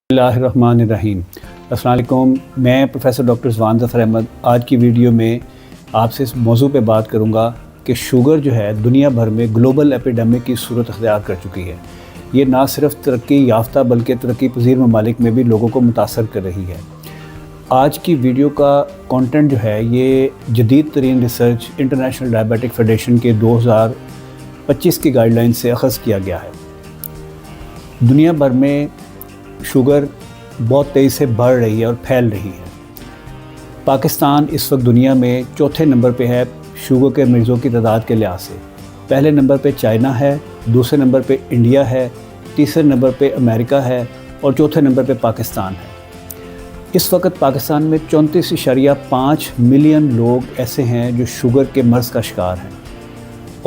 बिस्मिल्लाहिर्रहमानिर्रहीम। अस्सलाम वालेकुम। मैं प्रोफेसर डॉक्टर ज़वान ज़फ़र अहमद आज की वीडियो में आपसे इस मौजू पे बात करूँगा कि शुगर जो है दुनिया भर में ग्लोबल एपिडेमिक की सूरत अख्तियार कर चुकी है। ये ना सिर्फ तरक्की याफ्ता बल्कि तरक्की पज़ीर ममालिक में भी लोगों को मुतासर कर रही है। आज की वीडियो का कंटेंट जो है ये जदीद तरीन रिसर्च इंटरनेशनल डायबिटिक फेडरेशन के 2025 की गाइडलाइन से अख़ज़ किया गया है। दुनिया भर में शुगर बहुत तेज़ी से बढ़ रही है और फैल रही है। पाकिस्तान इस वक्त दुनिया में चौथे नंबर पे है शुगर के मरीज़ों की तादाद के लिहाज से। पहले नंबर पे चाइना है, दूसरे नंबर पे इंडिया है, तीसरे नंबर पे अमेरिका है और चौथे नंबर पे पाकिस्तान है। इस वक्त पाकिस्तान में 34.5 मिलियन लोग ऐसे हैं जो शुगर के मर्ज़ का शिकार हैं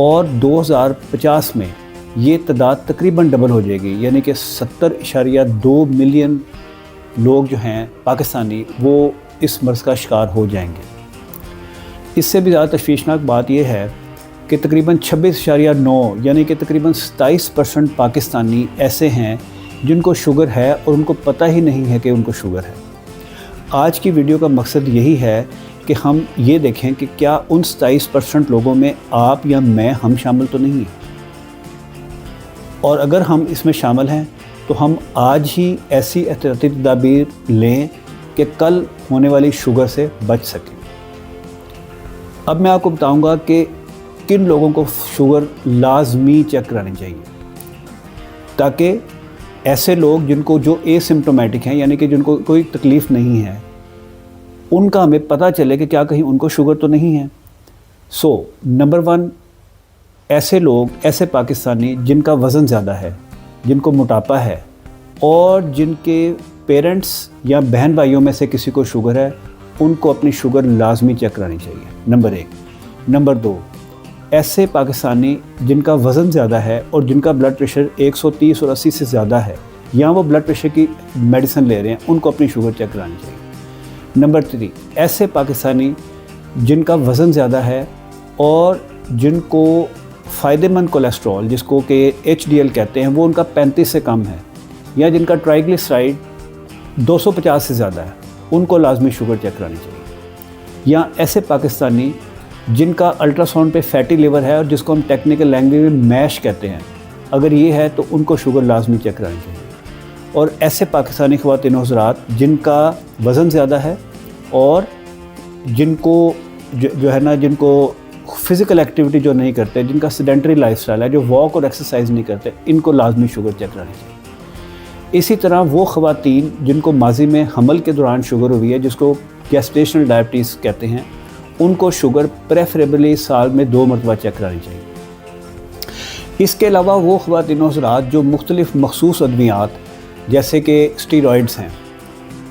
और 2050 में ये तादाद तकरीबन डबल हो जाएगी, यानी कि 70.2 मिलियन लोग जो हैं पाकिस्तानी वो इस मर्ज़ का शिकार हो जाएंगे। इससे भी ज़्यादा तशवीशनाक बात यह है कि तकरीबन 26.9 यानी कि तकरीबन 27% पाकिस्तानी ऐसे हैं जिनको शुगर है और उनको पता ही नहीं है कि उनको शुगर है। आज की वीडियो का मकसद यही है कि हम ये देखें कि क्या उन 27% लोगों में आप या मैं हम शामिल तो नहीं हैं, और अगर हम इसमें शामिल हैं तो हम आज ही ऐसी एहतियाती तदाबीर लें कि कल होने वाली शुगर से बच सकें। अब मैं आपको बताऊंगा कि किन लोगों को शुगर लाजमी चेक करानी चाहिए, ताकि ऐसे लोग जिनको जो एसिम्प्टोमेटिक हैं यानी कि जिनको कोई तकलीफ़ नहीं है उनका हमें पता चले कि क्या कहीं उनको शुगर तो नहीं है। नंबर 1, ऐसे लोग, ऐसे पाकिस्तानी जिनका वज़न ज़्यादा है, जिनको मोटापा है और जिनके पेरेंट्स या बहन भाइयों में से किसी को शुगर है, उनको अपनी शुगर लाजमी चेक करानी चाहिए, नंबर 1। नंबर 2, ऐसे पाकिस्तानी जिनका वज़न ज़्यादा है और जिनका ब्लड प्रेशर 130 और 80 से ज़्यादा है या वो ब्लड प्रेशर की मेडिसिन ले रहे हैं, उनको अपनी शुगर चेक करानी चाहिए। नंबर 3, ऐसे पाकिस्तानी जिनका वज़न ज़्यादा है और जिनको फ़ायदेमंद कोलेस्ट्रॉल जिसको कि HDL कहते हैं वो उनका 35 से कम है, या जिनका ट्राइग्लिसराइड 250 से ज़्यादा है, उनको लाजमी शुगर चेक करानी चाहिए। या ऐसे पाकिस्तानी जिनका अल्ट्रासाउंड पे फैटी लिवर है और जिसको हम टेक्निकल लैंग्वेज में मैश कहते हैं, अगर ये है तो उनको शुगर लाजमी चेक करानी चाहिए। और ऐसे पाकिस्तानी ख़वातीन हज़रात जिनका वज़न ज़्यादा है और जिनको जो है ना, जिनको फ़िज़िकल एक्टिविटी जो नहीं करते, जिनका सेडेंटरी लाइफस्टाइल है, जो वॉक और एक्सरसाइज नहीं करते, इनको लाजमी शुगर चेक करानी चाहिए। इसी तरह वो ख़वातीन जिनको माजी में हमल के दौरान शुगर हुई है, जिसको गेस्टेशनल डायबिटीज़ कहते हैं, उनको शुगर प्रेफरेबली साल में 2 मरतबा चेक करानी चाहिए। इसके अलावा वो ख़वातीन हज़रात जो मुख्तलिफ़ मखसूस अद्वियात जैसे कि स्टीरॉइड्स हैं,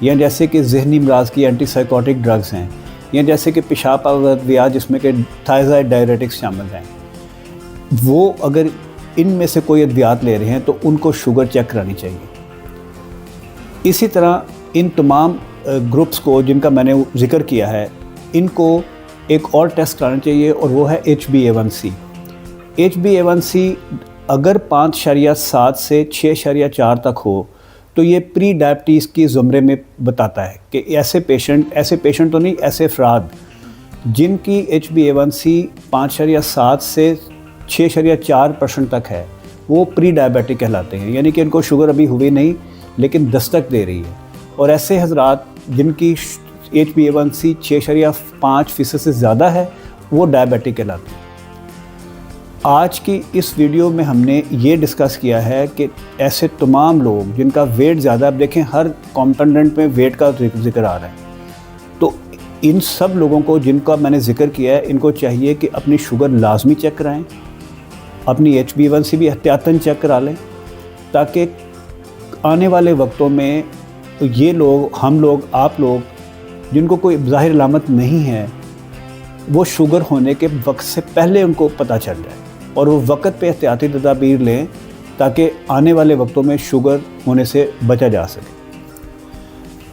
या जैसे कि ज़हनी अमराज़ की एंटीसाइकोटिक ड्रग्स हैं, या जैसे कि पेशाब अद्वियात जिसमें कि थायराइड डायरेटिक्स शामिल हैं, वो अगर इनमें से कोई अद्वियात ले रहे हैं तो उनको शुगर चेक करानी चाहिए। इसी तरह इन तमाम ग्रुप्स को जिनका मैंने ज़िक्र किया है, इनको एक और टेस्ट कराना चाहिए और वो है HbA1c। HbA1c अगर 5.7 से 6.4 तक हो तो ये प्री डायबिटीज़ की ज़ुमरे में बताता है कि ऐसे पेशेंट तो नहीं, ऐसे अफराद जिनकी HbA1c 5.7 से 6.4% तक है वो प्री डायबिटिक कहलाते हैं, यानी कि इनको शुगर अभी हुई नहीं लेकिन दस्तक दे रही है। और ऐसे हज़रात जिनकी HbA1c 6.5% से ज़्यादा है वो डायबिटिक कहलाते हैं। आज की इस वीडियो में हमने ये डिस्कस किया है कि ऐसे तमाम लोग जिनका वेट ज़्यादा, आप देखें हर कॉम्पोनेंट में वेट का जिक्र आ रहा है, तो इन सब लोगों को जिनका मैंने ज़िक्र किया है, इनको चाहिए कि अपनी शुगर लाजमी चेक कराएं, अपनी HbA1c भी एहतियातन चेक करा लें, ताकि आने वाले वक्तों में ये लोग, हम लोग, आप लोग जिनको कोई ज़ाहिर अलामत नहीं है, वो शुगर होने के वक्त से पहले उनको पता चल जाए और वो वक्त पे एहतियाती तदाबीर लें ताकि आने वाले वक्तों में शुगर होने से बचा जा सके।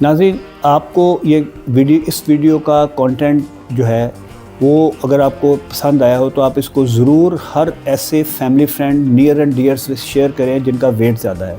नाज़रीन, आपको ये इस वीडियो का कंटेंट जो है वो अगर आपको पसंद आया हो तो आप इसको ज़रूर हर ऐसे family friend, near and dear से शेयर करें जिनका वेट ज़्यादा है,